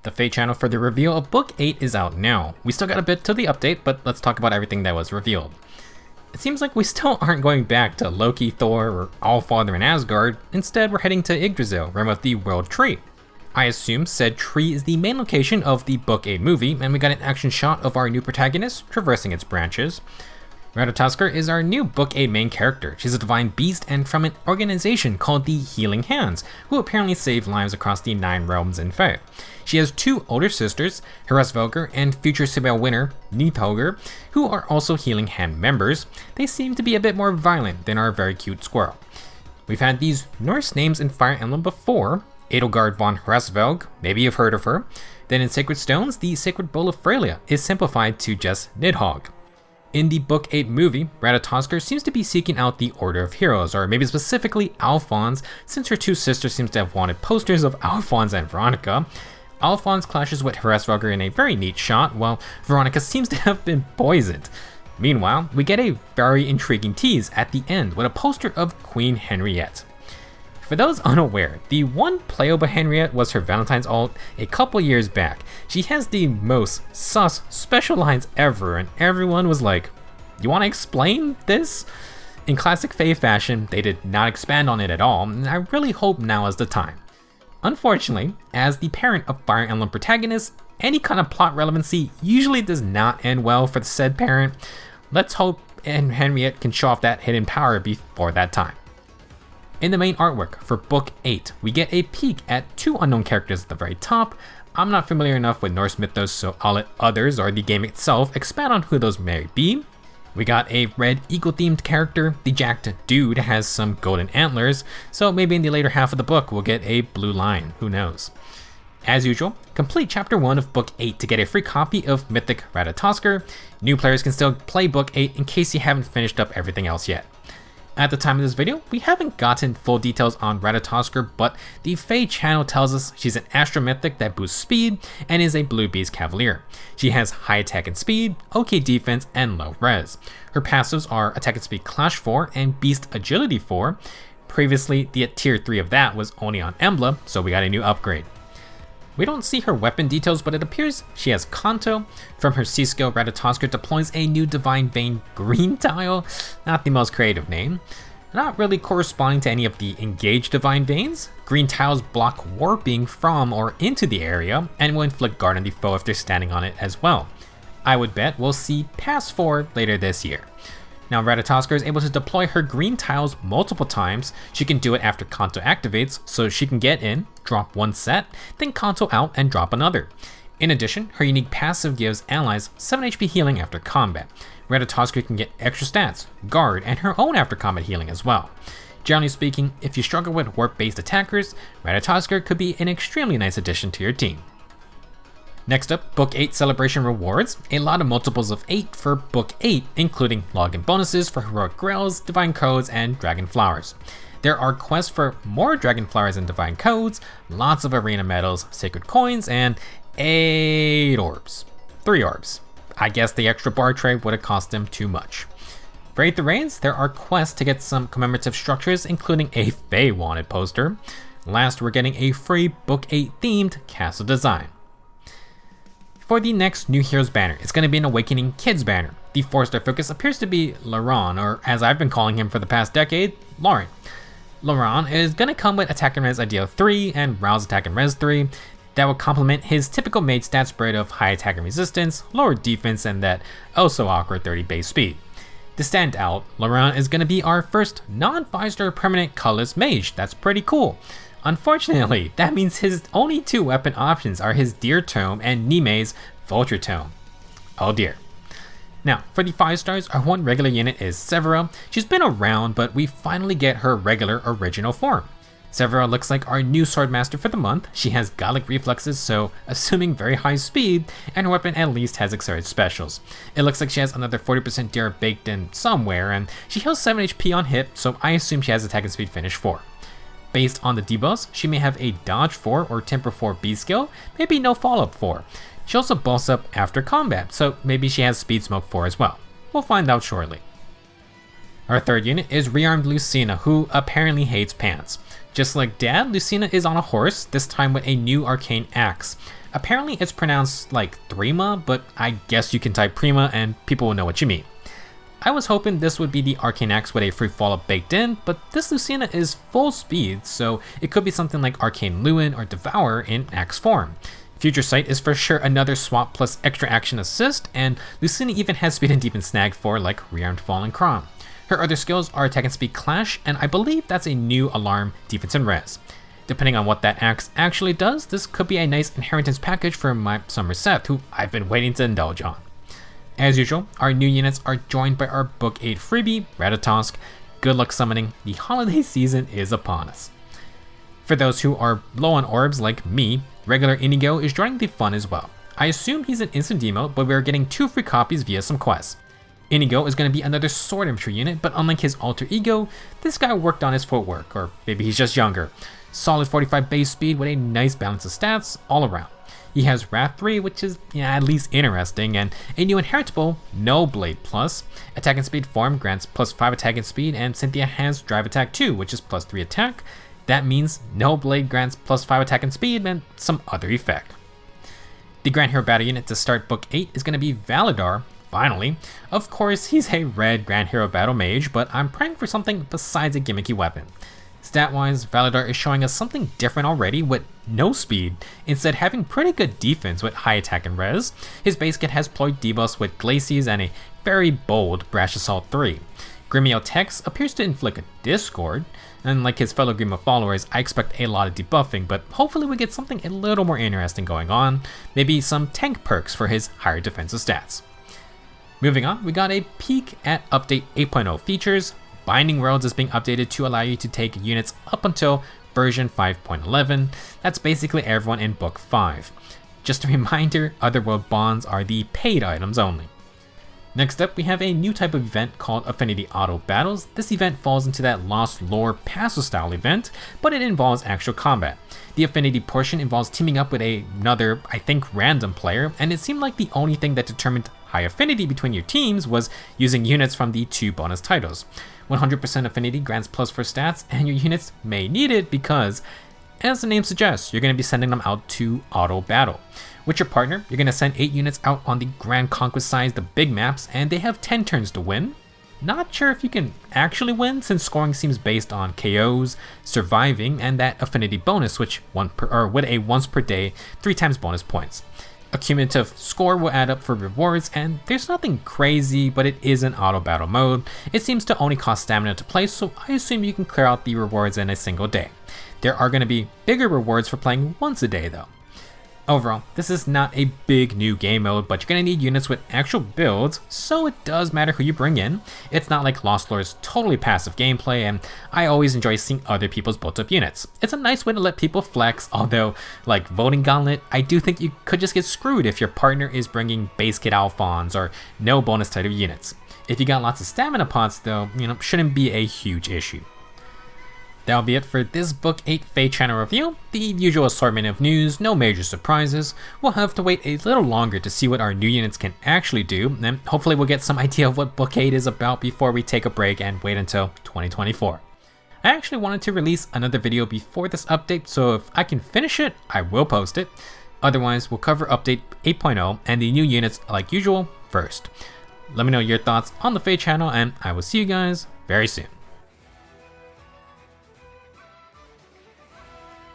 The Feh Channel for the reveal of Book 8 is out now. We still got a bit to the update, but let's talk about everything that was revealed. It seems like we still aren't going back to Loki, Thor, or Allfather in Asgard. Instead, we're heading to Yggdrisill, realm of the World Tree. I assume said tree is the main location of the Book 8 movie, and we got an action shot of our new protagonist traversing its branches. Ratatoskr is our new Book 8 main character. She's a divine beast and from an organization called the Healing Hands, who apparently save lives across the 9 realms in Feh. She has 2 older sisters, Henriette and future Sibel winner Inigo, who are also Healing Hand members. They seem to be a bit more violent than our very cute squirrel. We've had these Norse names in Fire Emblem before. Edelgard von Hraesvelg, maybe you've heard of her. Then in Sacred Stones, the Sacred Bowl of Freya is simplified to just Nidhogg. In the Book 8 movie, Ratatoskr seems to be seeking out the Order of Heroes, or maybe specifically Alphonse, since her 2 sisters seem to have wanted posters of Alphonse and Veronica. Alphonse clashes with Hraesvelg in a very neat shot, while Veronica seems to have been poisoned. Meanwhile, we get a very intriguing tease at the end with a poster of Queen Henriette. For those unaware, the one playable Henriette was her Valentine's ult a couple years back. She has the most sus special lines ever, and everyone was like, you want to explain this? In classic Feh fashion, they did not expand on it at all, and I really hope now is the time. Unfortunately, as the parent of Fire Emblem protagonists, any kind of plot relevancy usually does not end well for the said parent. Let's hope Henriette can show off that hidden power before that time. In the main artwork for Book 8, we get a peek at 2 unknown characters at the very top. I'm not familiar enough with Norse mythos, so I'll let others or the game itself expand on who those may be. We got a red eagle-themed character. The jacked dude has some golden antlers, so maybe in the later half of the book we'll get a blue line, who knows. As usual, complete Chapter 1 of Book 8 to get a free copy of Mythic Ratatoskr. New players can still play Book 8 in case you haven't finished up everything else yet. At the time of this video, we haven't gotten full details on Ratatoskr, but the Feh Channel tells us she's an astromythic that boosts speed and is a Blue Beast Cavalier. She has high attack and speed, okay defense, and low res. Her passives are attack and speed Clash 4 and Beast Agility 4. Previously, the tier 3 of that was only on Embla, so we got a new upgrade. We don't see her weapon details, but it appears she has Kanto. From her C-skill, Ratatoskr deploys a new Divine Vein green tile, not the most creative name. Not really corresponding to any of the engaged Divine Veins. Green tiles block warping from or into the area, and will inflict guard on the foe if they're standing on it as well. I would bet we'll see Pass 4 later this year. Now Ratatoskr is able to deploy her green tiles multiple times. She can do it after Kanto activates, so she can get in, drop 1 set, then Kanto out and drop another. In addition, her unique passive gives allies 7 HP healing after combat. Ratatoskr can get extra stats, guard, and her own after combat healing as well. Generally speaking, if you struggle with warp-based attackers, Ratatoskr could be an extremely nice addition to your team. Next up, Book 8 Celebration Rewards. A lot of multiples of 8 for Book 8, including login bonuses for Heroic Grails, Divine Codes, and Dragon Flowers. There are quests for more Dragon Flowers and Divine Codes, lots of Arena Medals, Sacred Coins, and 8 orbs. 3 orbs. I guess the extra bar tray would have cost them too much. For 8 the Reigns, there are quests to get some commemorative structures, including a Feh Wanted poster. Last, we're getting a free Book 8 themed castle design. For the next New Heroes banner, it's going to be an Awakening Kids banner. The 4-star focus appears to be Laron, or as I've been calling him for the past decade, Lauren. Laron is going to come with Attack and Res Ideal 3 and Rouse Attack and Res 3. That will complement his typical mage stat spread of high attack and resistance, lower defense, and that oh so awkward 30 base speed. To stand out, Laron is going to be our first non-5-star permanent colorless mage. That's pretty cool. Unfortunately, that means his only 2 weapon options are his Deer Tome and Nime's Vulture Tome. Oh dear. Now, for the 5 stars, our one regular unit is Severa. She's been around, but we finally get her regular original form. Severa looks like our new Swordmaster for the month. She has Godlike Reflexes, so assuming very high speed, and her weapon at least has accelerated specials. It looks like she has another 40% Deer baked in somewhere, and she heals 7 HP on hit, so I assume she has attack and speed finish 4. Based on the debuffs, she may have a Dodge 4 or Temper 4 B skill, maybe no follow-up 4. She also buffs up after combat, so maybe she has Speed Smoke 4 as well. We'll find out shortly. Our third unit is Rearmed Lucina, who apparently hates pants. Just like Dad, Lucina is on a horse, this time with a new arcane axe. Apparently it's pronounced like Thrima, but I guess you can type Prima and people will know what you mean. I was hoping this would be the arcane axe with a free fall baked in, but this Lucina is full speed, so it could be something like Arcane Lewin or Devour in axe form. Future Sight is for sure another swap plus extra action assist, and Lucina even has speed and defense snag for like Rearmed Fall and Crom. Her other skills are attack and speed clash, and I believe that's a new alarm, defense and res. Depending on what that axe actually does, this could be a nice inheritance package for my son Seth, who I've been waiting to indulge on. As usual, our new units are joined by our Book 8 freebie, Ratatoskr. Good luck summoning, the holiday season is upon us. For those who are low on orbs like me, regular Inigo is joining the fun as well. I assume he's an instant demo, but we are getting 2 free copies via some quests. Inigo is going to be another sword infantry unit, but unlike his alter ego, this guy worked on his footwork, or maybe he's just younger. Solid 45 base speed with a nice balance of stats all around. He has Wrath 3, which is at least interesting, and a new inheritable, No Blade Plus. Attack and speed form grants plus 5 attack and speed, and Cynthia has Drive Attack 2, which is plus 3 attack. That means No Blade grants plus 5 attack and speed, and some other effect. The Grand Hero Battle unit to start Book 8 is going to be Valadar, finally. Of course, he's a red Grand Hero Battle mage, but I'm praying for something besides a gimmicky weapon. Stat-wise, Valadar is showing us something different already with no speed, instead having pretty good defense with high attack and res. His base kit has ploy debuffs with Glacies and a very bold Brash Assault 3. Grimio Tex appears to inflict a discord, and like his fellow Grima followers, I expect a lot of debuffing, but hopefully we get something a little more interesting going on, maybe some tank perks for his higher defensive stats. Moving on, we got a peek at Update 8.0 features. Binding Worlds is being updated to allow you to take units up until version 5.11. That's basically everyone in Book 5. Just a reminder, Otherworld bonds are the paid items only. Next up, we have a new type of event called Affinity Auto Battles. This event falls into that Lost Lore passive style event, but it involves actual combat. The Affinity portion involves teaming up with another, I think, random player, and it seemed like the only thing that determined high affinity between your teams was using units from the 2 bonus titles. 100% affinity grants plus for stats, and your units may need it because, as the name suggests, you're going to be sending them out to auto battle. With your partner, you're going to send 8 units out on the Grand Conquest size, the big maps, and they have 10 turns to win. Not sure if you can actually win, since scoring seems based on KOs, surviving, and that affinity bonus, which with a once per day, 3 times bonus points. A cumulative score will add up for rewards, and there's nothing crazy, but it is an auto battle mode. It seems to only cost stamina to play, so I assume you can clear out the rewards in a single day. There are going to be bigger rewards for playing once a day though. Overall, this is not a big new game mode, but you're going to need units with actual builds, so it does matter who you bring in. It's not like Lost Lore's totally passive gameplay, and I always enjoy seeing other people's built up units. It's a nice way to let people flex, although, like Voting Gauntlet, I do think you could just get screwed if your partner is bringing base kit Alphons or no bonus title units. If you got lots of stamina pots though, shouldn't be a huge issue. That'll be it for this Book 8 Feh Channel review. The usual assortment of news, no major surprises. We'll have to wait a little longer to see what our new units can actually do, and hopefully we'll get some idea of what Book 8 is about before we take a break and wait until 2024. I actually wanted to release another video before this update, so if I can finish it, I will post it. Otherwise, we'll cover Update 8.0 and the new units like usual first. Let me know your thoughts on the Feh Channel, and I will see you guys very soon.